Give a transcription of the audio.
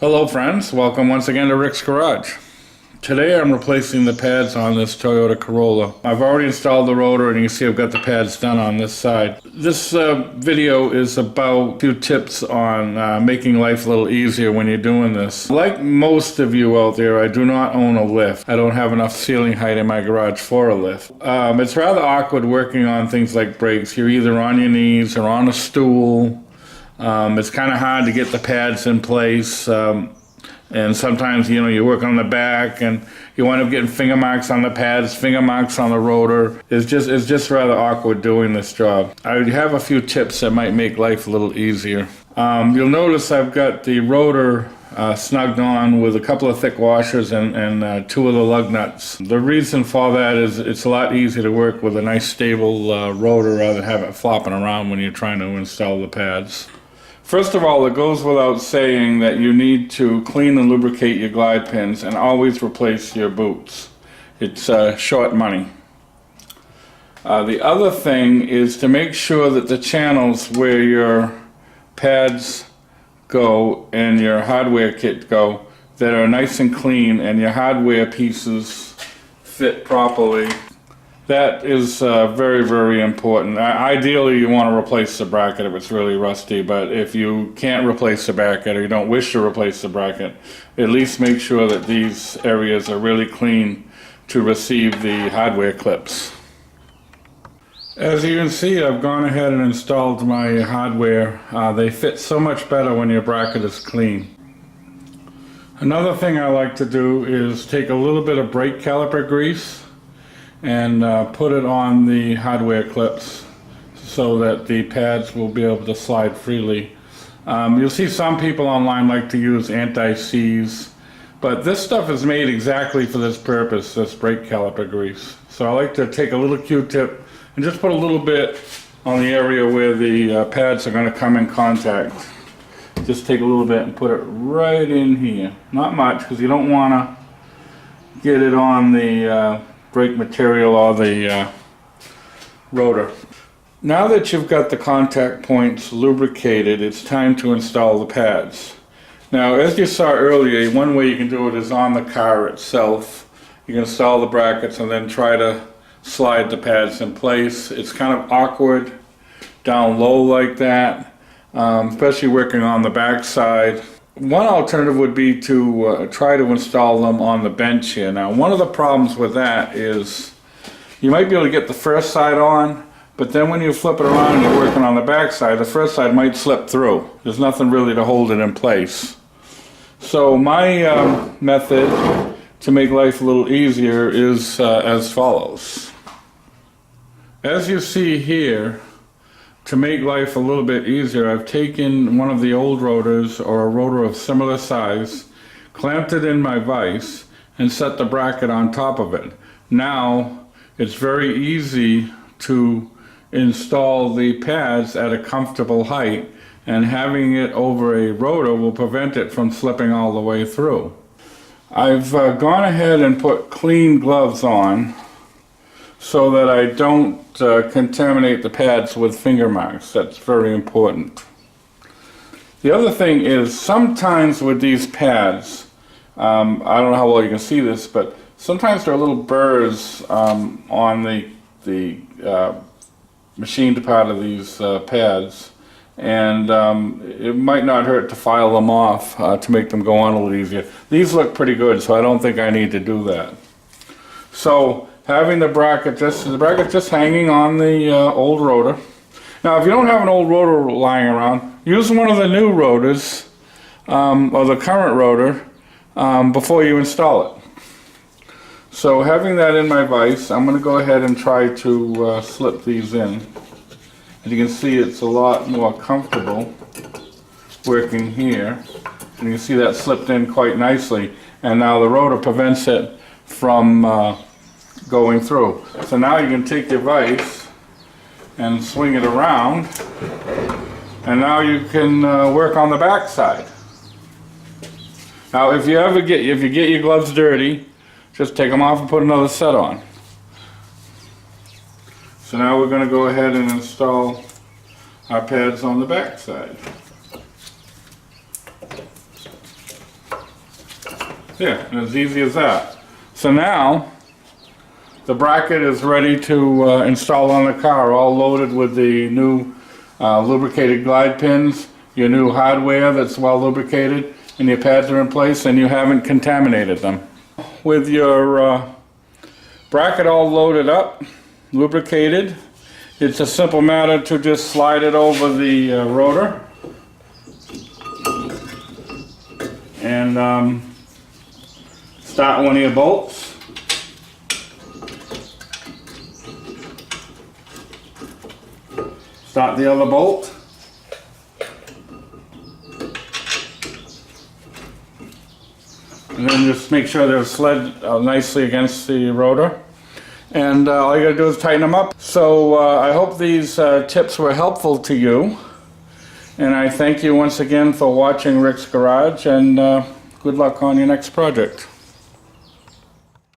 Hello friends, welcome once again to Rick's Garage. Today I'm replacing the pads on this Toyota Corolla. I've already installed the rotor and you can see I've got the pads done on this side. This video is about a few tips on making life a little easier when you're doing this. Like most of you out there, I do not own a lift. I don't have enough ceiling height in my garage for a lift. It's rather awkward working on things like brakes. You're either on your knees or on a stool. It's kind of hard to get the pads in place, and sometimes you work on the back and you wind up getting finger marks on the pads, finger marks on the rotor. It's just rather awkward doing this job. I have a few tips that might make life a little easier. You'll notice I've got the rotor snugged on with a couple of thick washers and two of the lug nuts. The reason for that is it's a lot easier to work with a nice stable rotor rather than have it flopping around when you're trying to install the pads. First of all, it goes without saying that you need to clean and lubricate your glide pins and always replace your boots. It's short money. The other thing is to make sure that the channels where your pads go and your hardware kit go that are nice and clean and your hardware pieces fit properly. That is very, very important. Ideally, you want to replace the bracket if it's really rusty, but if you can't replace the bracket or you don't wish to replace the bracket, at least make sure that these areas are really clean to receive the hardware clips. As you can see, I've gone ahead and installed my hardware. They fit so much better when your bracket is clean. Another thing I like to do is take a little bit of brake caliper grease and put it on the hardware clips so that the pads will be able to slide freely. You'll see some people online like to use anti-seize, but this stuff is made exactly for this purpose, this brake caliper grease. So I like to take a little Q-tip and just put a little bit on the area where the pads are going to come in contact. Just take a little bit and put it right in here. Not much, because you don't want to get it on the brake material or the rotor. Now that you've got the contact points lubricated, it's time to install the pads. Now, as you saw earlier, one way you can do it is on the car itself. You can install the brackets and then try to slide the pads in place. It's kind of awkward down low like that, especially working on the back side. One alternative would be to try to install them on the bench here. Now, one of the problems with that is you might be able to get the first side on, but then when you flip it around and you're working on the back side, the first side might slip through. There's nothing really to hold it in place. So my method to make life a little easier is as follows. As you see here, to make life a little bit easier, I've taken one of the old rotors or a rotor of similar size, clamped it in my vise, and set the bracket on top of it. Now it's very easy to install the pads at a comfortable height, and having it over a rotor will prevent it from slipping all the way through. I've gone ahead and put clean gloves on so that I don't contaminate the pads with finger marks. That's very important. The other thing is sometimes with these pads, I don't know how well you can see this, but sometimes there are little burrs on the machined part of these pads, and it might not hurt to file them off to make them go on a little easier. These look pretty good, so I don't think I need to do that. So having the bracket just hanging on the old rotor. Now, if you don't have an old rotor lying around, use one of the new rotors or the current rotor before you install it. So having that in my vise, I'm going to go ahead and try to slip these in. As you can see, it's a lot more comfortable working here. And you can see that slipped in quite nicely. And now the rotor prevents it from going through. So now you can take your vise and swing it around, and now you can work on the back side. Now if you get your gloves dirty, just take them off and put another set on. So now we're going to go ahead and install our pads on the back side. Yeah, and as easy as that. So now, the bracket is ready to install on the car, all loaded with the new lubricated glide pins, your new hardware that's well lubricated, and your pads are in place and you haven't contaminated them. With your bracket all loaded up, lubricated, it's a simple matter to just slide it over the rotor and start one of your bolts. Start the other bolt. And then just make sure they're slid nicely against the rotor. And all you gotta do is tighten them up. So I hope these tips were helpful to you. And I thank you once again for watching Rick's Garage, and good luck on your next project.